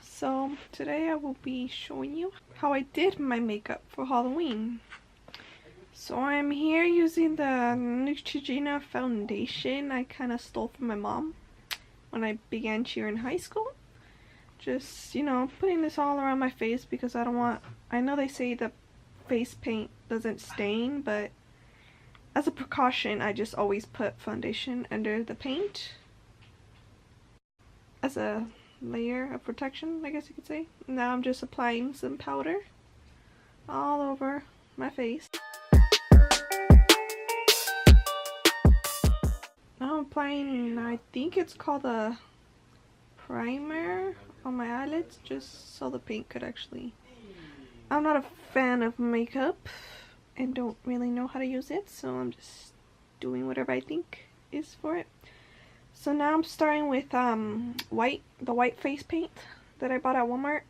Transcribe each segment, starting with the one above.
So today I will be showing you how I did my makeup for Halloween. So I'm here using the Cxdy foundation I kind of stole from my mom when I began cheer in high school. Just, you know, putting this all around my face because I don't want, I know they say the face paint doesn't stain, but as a precaution I just always put foundation under the paint as a layer of protection, I guess you could say. Now I'm just applying some powder all over my face. Now I'm applying, I think it's called a primer on my eyelids, just so the paint could actually... I'm not a fan of makeup and don't really know how to use it, so I'm just doing whatever I think is for it. So now I'm starting with the white face paint that I bought at Walmart.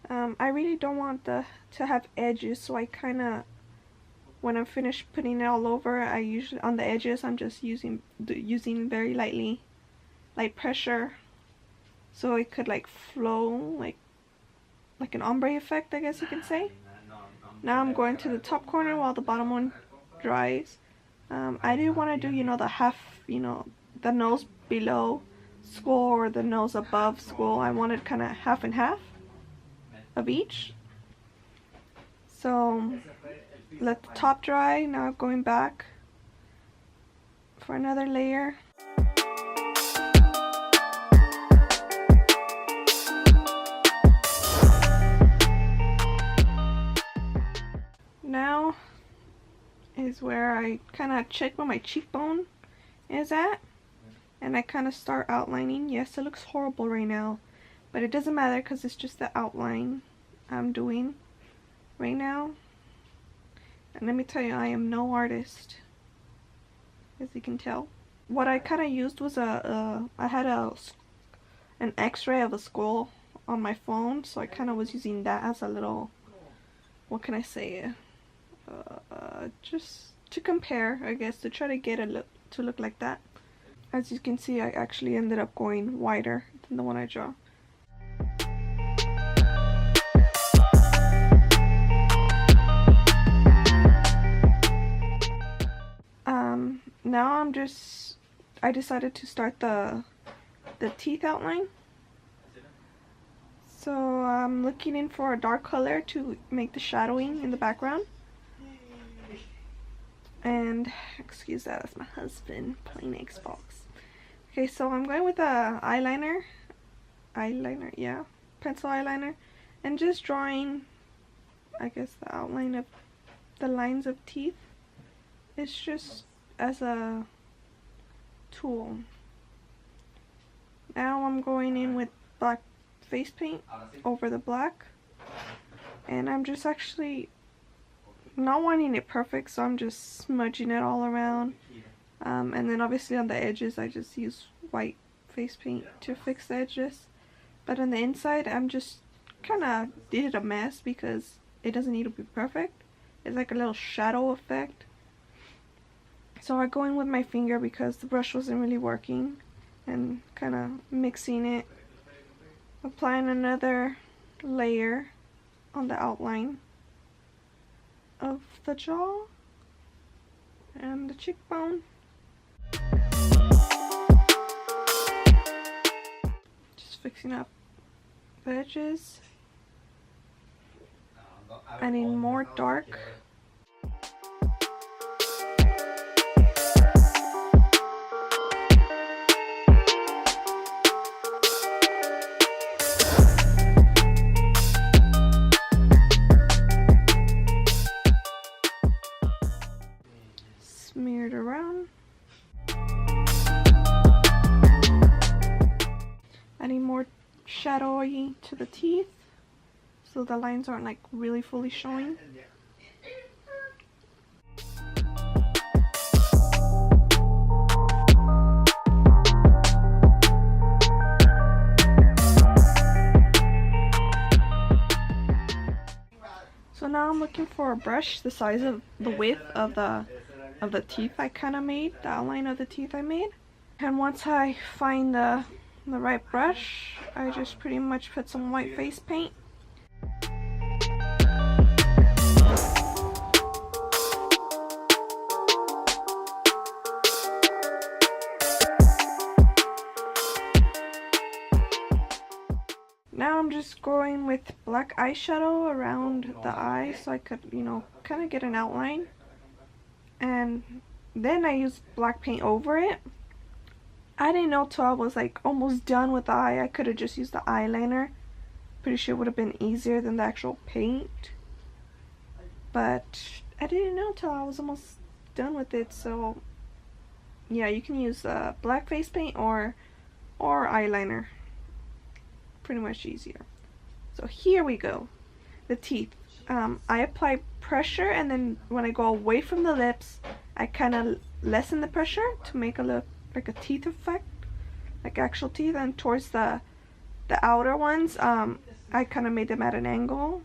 I really don't want to have edges, so I kind of, when I'm finished putting it all over, I usually, on the edges, I'm just using very light pressure, so it could like flow, like an ombre effect, I guess you can say. Now I'm going to the top corner while the bottom one dries. I do want to do, you know, the half, you know, the nose below skull or the nose above skull. I wanted kind of half and half of each. So let the top dry. Now going back for another layer. Now is where I kind of check where my cheekbone is at, and I kind of start outlining. Yes, it looks horrible right now, but it doesn't matter because it's just the outline I'm doing right now. And let me tell you, I am no artist, as you can tell. What I kind of used was I had an x-ray of a skull on my phone, so I kind of was using that as a little, what can I say, just to compare, I guess, to try to get a look to look like that. As you can see, I actually ended up going wider than the one I draw. Now I decided to start the teeth outline. So I'm looking in for a dark color to make the shadowing in the background. And excuse that, that's my husband playing Xbox. Okay, so I'm going with a eyeliner, yeah, pencil eyeliner, and just drawing, I guess, the outline of the lines of teeth. It's just as a tool. Now I'm going in with black face paint over the black, and I'm just actually not wanting it perfect, so I'm just smudging it all around. And then obviously on the edges I just use white face paint to fix the edges. But on the inside I'm just kind of did a mess because it doesn't need to be perfect. It's like a little shadow effect. So I go in with my finger because the brush wasn't really working, and kind of mixing it. Applying another layer on the outline of the jaw and the cheekbone. Just fixing up the edges. Adding more dark. Smeared around. Adding more shadowy to the teeth so the lines aren't like really fully showing. So now I'm looking for a brush the size of the width of the teeth I kind of made, the outline of the teeth I made. And once I find the the right brush, I just pretty much put some white face paint. Now I'm just going with black eyeshadow around the eye so I could, you know, kind of get an outline. And then I used black paint over it. I didn't know till I was like almost done with the eye. I could have just used the eyeliner. Pretty sure it would have been easier than the actual paint. But I didn't know till I was almost done with it. So yeah, you can use black face paint or eyeliner. Pretty much easier. So here we go. The teeth. I apply pressure, and then when I go away from the lips, I kind of lessen the pressure to make it look like a teeth effect, like actual teeth. And towards the outer ones, I kind of made them at an angle.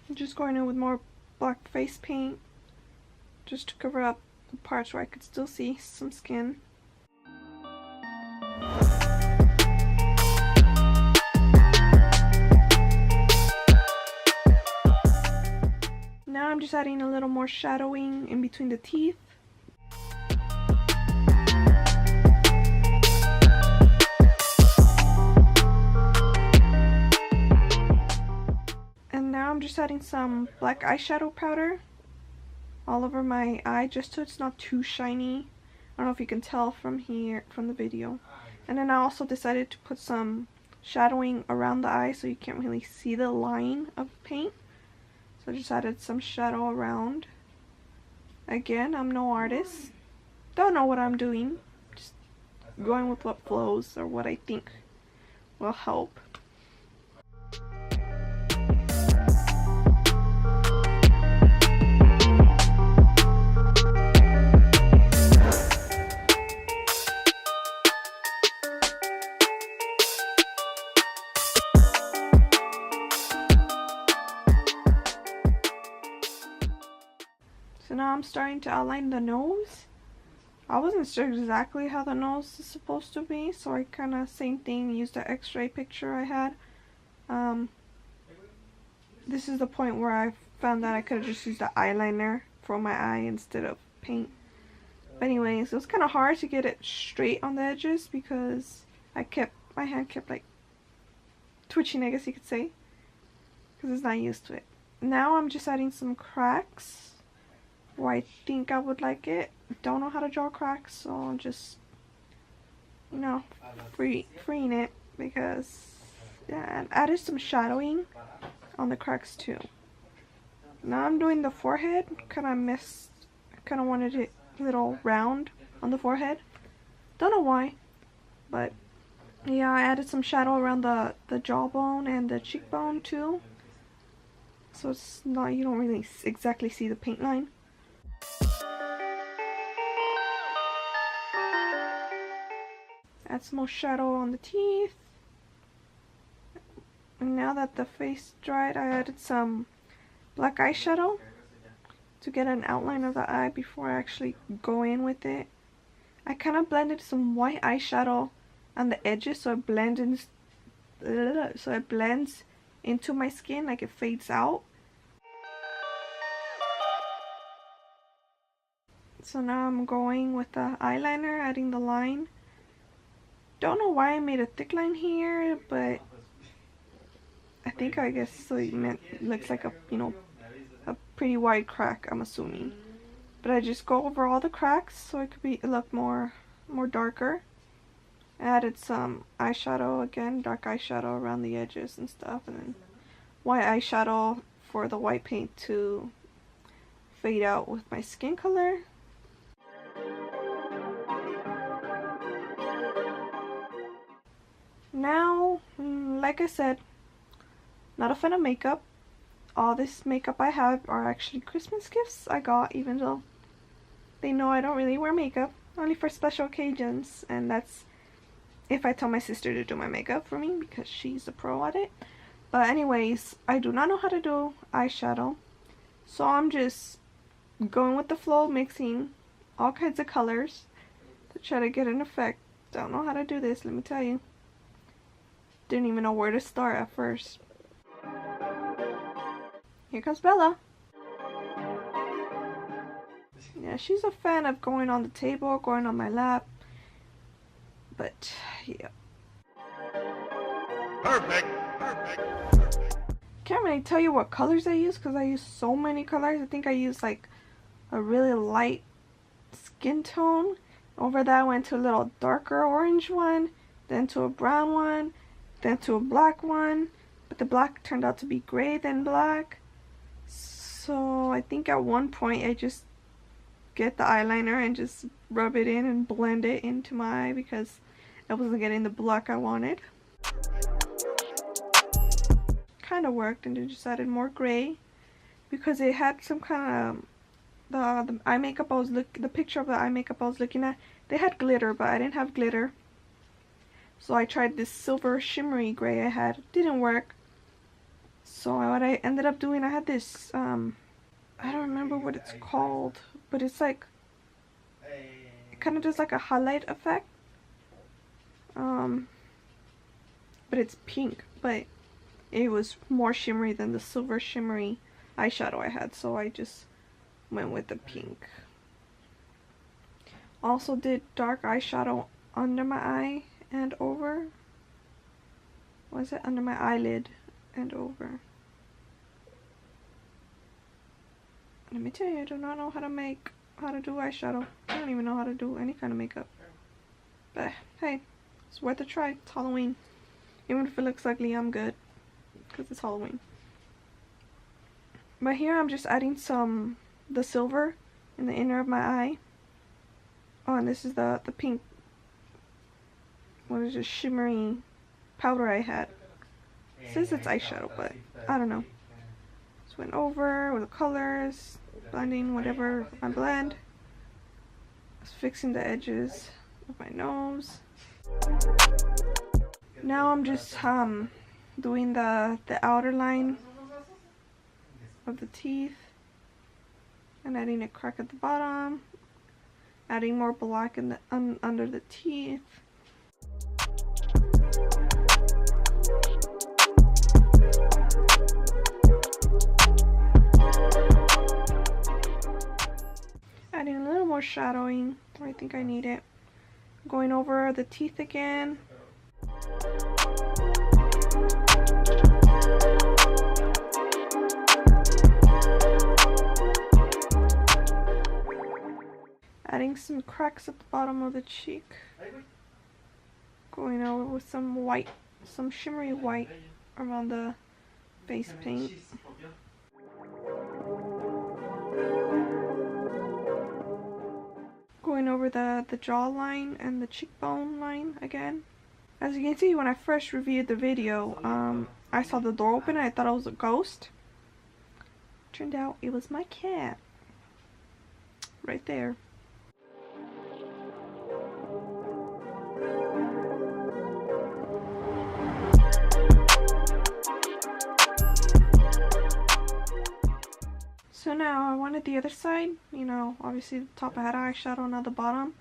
I'm just going in with more black face paint just to cover up the parts where I could still see some skin. Now I'm just adding a little more shadowing in between the teeth. And now I'm just adding some black eyeshadow powder all over my eye just so it's not too shiny. I don't know if you can tell from here, from the video. And then I also decided to put some shadowing around the eye so you can't really see the line of paint. So I just added some shadow around. Again, I'm no artist. Don't know what I'm doing. Just going with what flows or what I think will help. So now I'm starting to outline the nose. I wasn't sure exactly how the nose is supposed to be, so I kind of, same thing, used the x-ray picture I had. This is the point where I found that I could have just used the eyeliner for my eye instead of paint. But anyways, it was kind of hard to get it straight on the edges because my hand kept like twitching, I guess you could say, because it's not used to it. Now I'm just adding some cracks where I think I would like it. Don't know how to draw cracks, so I'm just, you know, freeing it because, yeah, and added some shadowing on the cracks too. Now I'm doing the forehead. Kind of wanted it a little round on the forehead. Don't know why, but yeah, I added some shadow around the jawbone and the cheekbone too. So it's not, you don't really exactly see the paint line. Add some more shadow on the teeth. And now that the face dried, I added some black eyeshadow to get an outline of the eye before I actually go in with it. I kind of blended some white eyeshadow on the edges so it blends into my skin, like it fades out. So now I'm going with the eyeliner, adding the line. Don't know why I made a thick line here, but I guess so it looks like a, you know, a pretty wide crack, I'm assuming. But I just go over all the cracks so it could look more darker. I added some eyeshadow again, dark eyeshadow around the edges and stuff, and then white eyeshadow for the white paint to fade out with my skin color. Now, like I said, not a fan of makeup. All this makeup I have are actually Christmas gifts I got, even though they know I don't really wear makeup, only for special occasions, and that's if I tell my sister to do my makeup for me because she's a pro at it. But anyways, I do not know how to do eyeshadow, so I'm just going with the flow, mixing all kinds of colors to try to get an effect. Don't know how to do this, let me tell you. Didn't even know where to start at first. Here comes Bella. Yeah, she's a fan of going on the table, going on my lap. But, yeah. Perfect. Can't really tell you what colors I use because I use so many colors. I think I use like a really light skin tone. Over that I went to a little darker orange one, then to a brown one, then to a black one. But the black turned out to be gray than black. So I think at one point I just get the eyeliner and just rub it in and blend it into my eye because I wasn't getting the black I wanted. Kind of worked, and then just added more gray because it had some kind of the eye makeup I was the picture of the eye makeup I was looking at. They had glitter, but I didn't have glitter, so I tried this silver shimmery gray I had. It didn't work. So what I ended up doing, I had this I don't remember what it's called, but it's like it kind of does like a highlight effect. But it's pink, but it was more shimmery than the silver shimmery eyeshadow I had, so I just went with the pink. Also did dark eyeshadow under my eye and over. Was it under my eyelid and over? Let me tell you, I do not know how to do eyeshadow. I don't even know how to do any kind of makeup. But hey, it's worth a try. It's Halloween. Even if it looks ugly, I'm good because it's Halloween. But here I'm just adding the silver in the inner of my eye. Oh, and this is the pink, what is it, shimmery powder I had. It says it's eyeshadow, but I don't know. Just went over with the colors, blending whatever I blend. Just fixing the edges of my nose. Now I'm just doing the outer line of the teeth and adding a crack at the bottom, adding more black in the under the teeth. Adding a little more shadowing where I think I need it. Going over the teeth again. Adding some cracks at the bottom of the cheek. Going over with some white, some shimmery white around the face paint. Going over the jawline and the cheekbone line again. As you can see, when I first reviewed the video, I saw the door open and I thought it was a ghost. Turned out it was my cat. Right there. So now I wanted the other side, you know, obviously the top I had eyeshadow, now the bottom.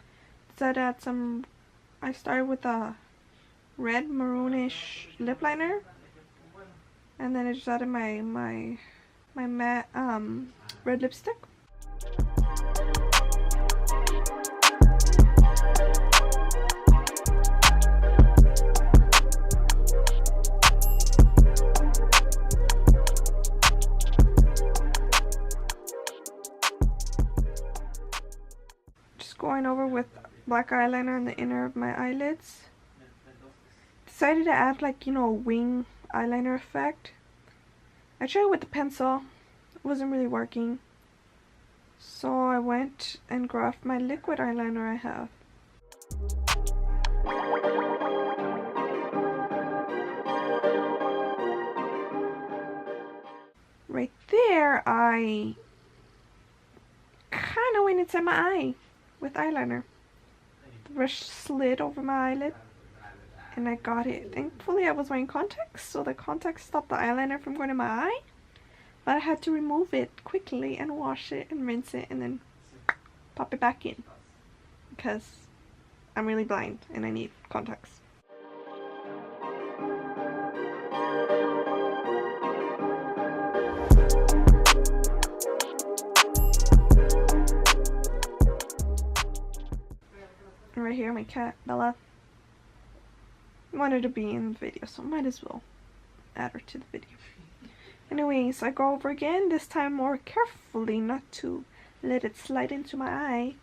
Instead I had some, I started with a red maroonish lip liner, and then I just added my matte red lipstick. Going over with black eyeliner in the inner of my eyelids. Decided to add, like, you know, a wing eyeliner effect. I tried with the pencil. It wasn't really working. So I went and grabbed my liquid eyeliner I have. Right there, I kind of went inside my eye with eyeliner. The brush slid over my eyelid and I got it. Thankfully I was wearing contacts, so the contacts stopped the eyeliner from going to my eye. But I had to remove it quickly and wash it and rinse it and then pop it back in. Because I'm really blind and I need contacts. And right here, my cat, Bella, wanted to be in the video, so might as well add her to the video. Anyways, I go over again, this time more carefully, not to let it slide into my eye.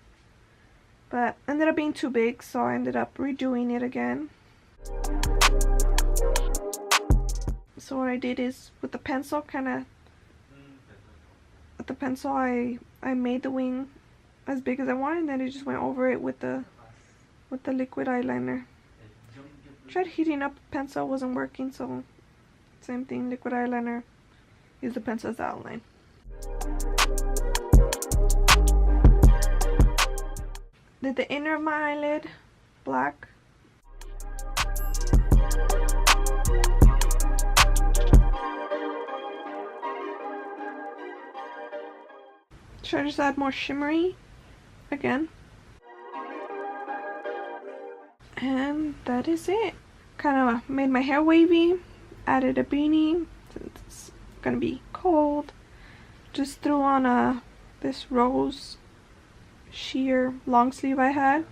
But ended up being too big, so I ended up redoing it again. So what I did is, with the pencil, I made the wing as big as I wanted, and then I just went over it with the liquid eyeliner. Tried heating up the pencil, wasn't working, so same thing, liquid eyeliner. Use the pencil as the outline. Did the inner of my eyelid black. Should I just add more shimmery again? And that is it. Kind of made my hair wavy, added a beanie since it's gonna be cold. Just threw on this rose sheer long sleeve I had,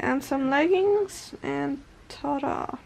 and some leggings, and ta-da!